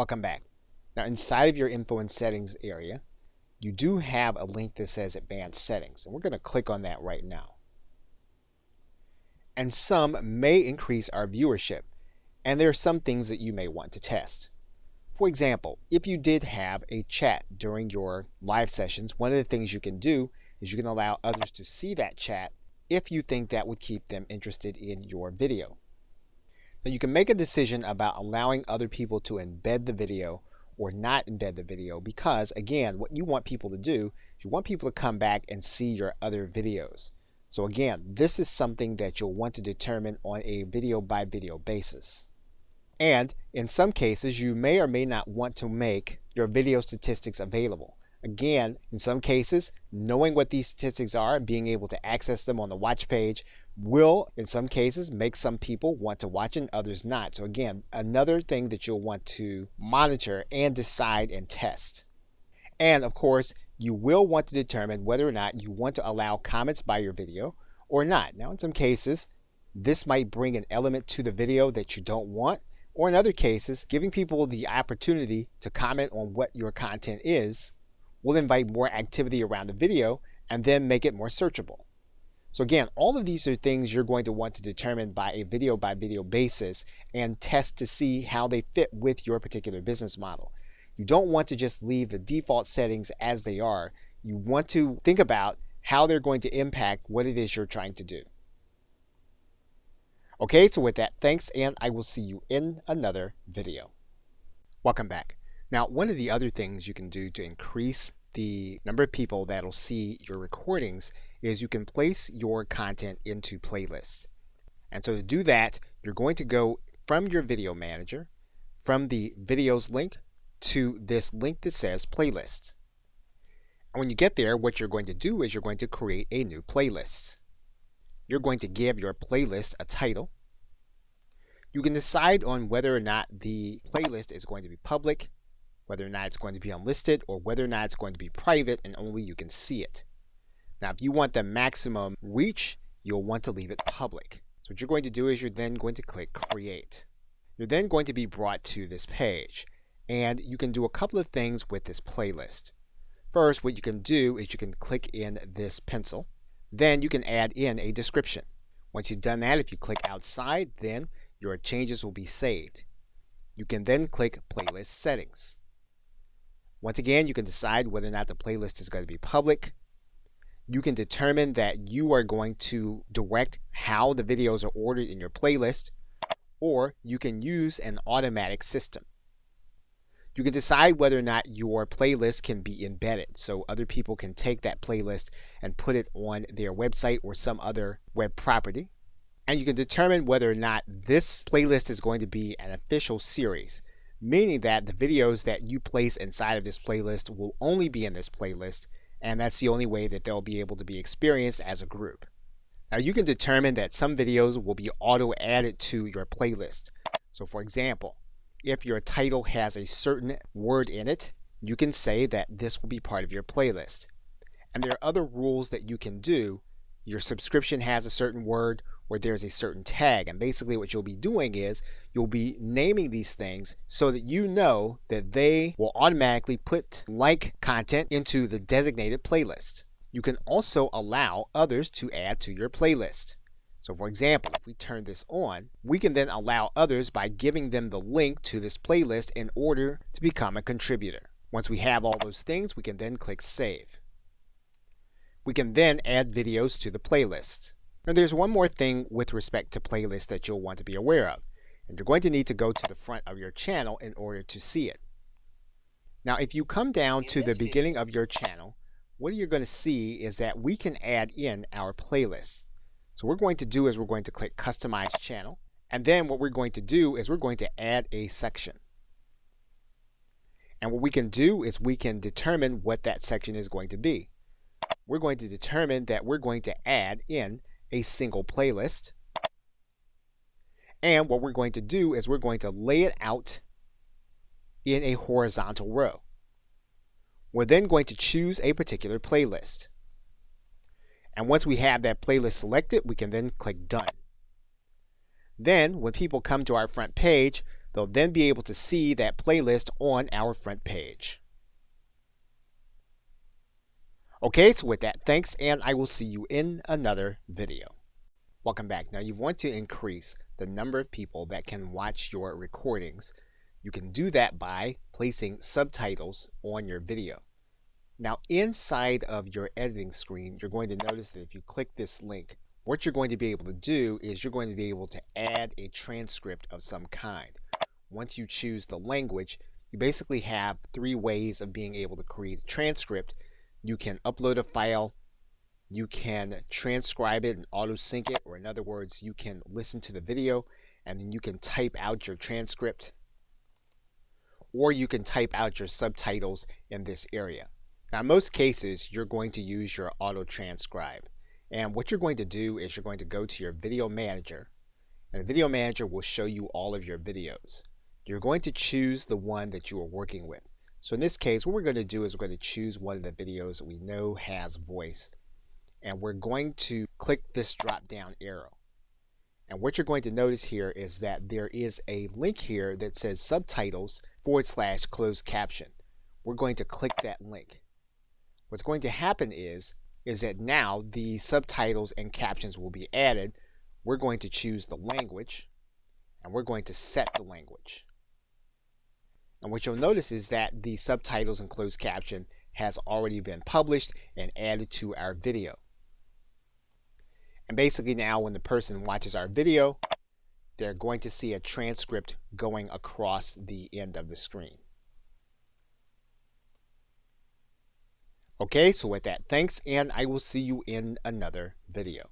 Welcome back. Now inside of your info and settings area, you do have a link that says advanced settings, and we're going to click on that right now. And some may increase our viewership, and there are some things that you may want to test. For example, if you did have a chat during your live sessions, one of the things you can do is you can allow others to see that chat if you think that would keep them interested in your video. Now you can make a decision about allowing other people to embed the video or not embed the video, because again, what you want people to do is you want people to come back and see your other videos. So again, this is something that you'll want to determine on a video by video basis. And in some cases, you may or may not want to make your video statistics available. Again, in some cases, knowing what these statistics are and being able to access them on the watch page will, in some cases, make some people want to watch and others not. So again, another thing that you'll want to monitor and decide and test. And of course, you will want to determine whether or not you want to allow comments by your video or not. Now, in some cases, this might bring an element to the video that you don't want, or in other cases, giving people the opportunity to comment on what your content is will invite more activity around the video and then make it more searchable. So again, all of these are things you're going to want to determine by video basis and test to see how they fit with your particular business model. You don't want to just leave the default settings as they are. You want to think about how they're going to impact what it is you're trying to do. Okay, so with that, thanks, and I will see you in another video. Welcome back. Now, one of the other things you can do to increase the number of people that'll see your recordings is you can place your content into playlists. And so to do that, you're going to go from your video manager, from the videos link, to this link that says playlists. And when you get there, what you're going to do is you're going to create a new playlist. You're going to give your playlist a title. You can decide on whether or not the playlist is going to be public, whether or not it's going to be unlisted, or whether or not it's going to be private and only you can see it. Now, if you want the maximum reach, you'll want to leave it public. So what you're going to do is you're then going to click Create. You're then going to be brought to this page, and you can do a couple of things with this playlist. First, what you can do is you can click in this pencil. Then you can add in a description. Once you've done that, if you click outside, then your changes will be saved. You can then click Playlist Settings. Once again, you can decide whether or not the playlist is going to be public. You can determine that you are going to direct how the videos are ordered in your playlist, or you can use an automatic system. You can decide whether or not your playlist can be embedded, so other people can take that playlist and put it on their website or some other web property. And you can determine whether or not this playlist is going to be an official series, meaning that the videos that you place inside of this playlist will only be in this playlist, and that's the only way that they'll be able to be experienced as a group. Now you can determine that some videos will be auto-added to your playlist. So for example, if your title has a certain word in it, you can say that this will be part of your playlist. And there are other rules that you can do. Your subscription has a certain word, or there's a certain tag, and basically what you'll be doing is you'll be naming these things so that you know that they will automatically put like content into the designated playlist. You can also allow others to add to your playlist. So for example, if we turn this on, we can then allow others by giving them the link to this playlist in order to become a contributor. Once we have all those things, we can then click Save. We can then add videos to the playlist. Now there's one more thing with respect to playlists that you'll want to be aware of, and you're going to need to go to the front of your channel in order to see it. Now if you come down to the beginning of your channel, what you're going to see is that we can add in our playlists. So what we're going to do is we're going to click Customize Channel, and then what we're going to do is we're going to add a section. And what we can do is we can determine what that section is going to be. We're going to determine that we're going to add in a single playlist. And what we're going to do is we're going to lay it out in a horizontal row. We're then going to choose a particular playlist. And once we have that playlist selected, we can then click Done. Then when people come to our front page, They'll then be able to see that playlist on our front page. Okay, so with that, thanks, and I will see you in another video. Welcome back. Now you want to increase the number of people that can watch your recordings. You can do that by placing subtitles on your video. Now inside of your editing screen, you're going to notice that if you click this link, what you're going to be able to do is you're going to be able to add a transcript of some kind. Once you choose the language, you basically have 3 ways of being able to create a transcript. You can upload a file, you can transcribe it and auto sync it, or in other words, you can listen to the video and then you can type out your transcript, or you can type out your subtitles in this area. Now in most cases, you're going to use your auto transcribe. And what you're going to do is you're going to go to your video manager, and the video manager will show you all of your videos. You're going to choose the one that you are working with. So in this case, what we're going to do is we're going to choose one of the videos that we know has voice. And we're going to click this drop down arrow. And what you're going to notice here is that there is a link here that says subtitles / closed caption. We're going to click that link. What's going to happen is that now the subtitles and captions will be added. We're going to choose the language and we're going to set the language. And what you'll notice is that the subtitles and closed caption has already been published and added to our video. And basically now when the person watches our video, they're going to see a transcript going across the end of the screen. Okay, so with that, thanks, and I will see you in another video.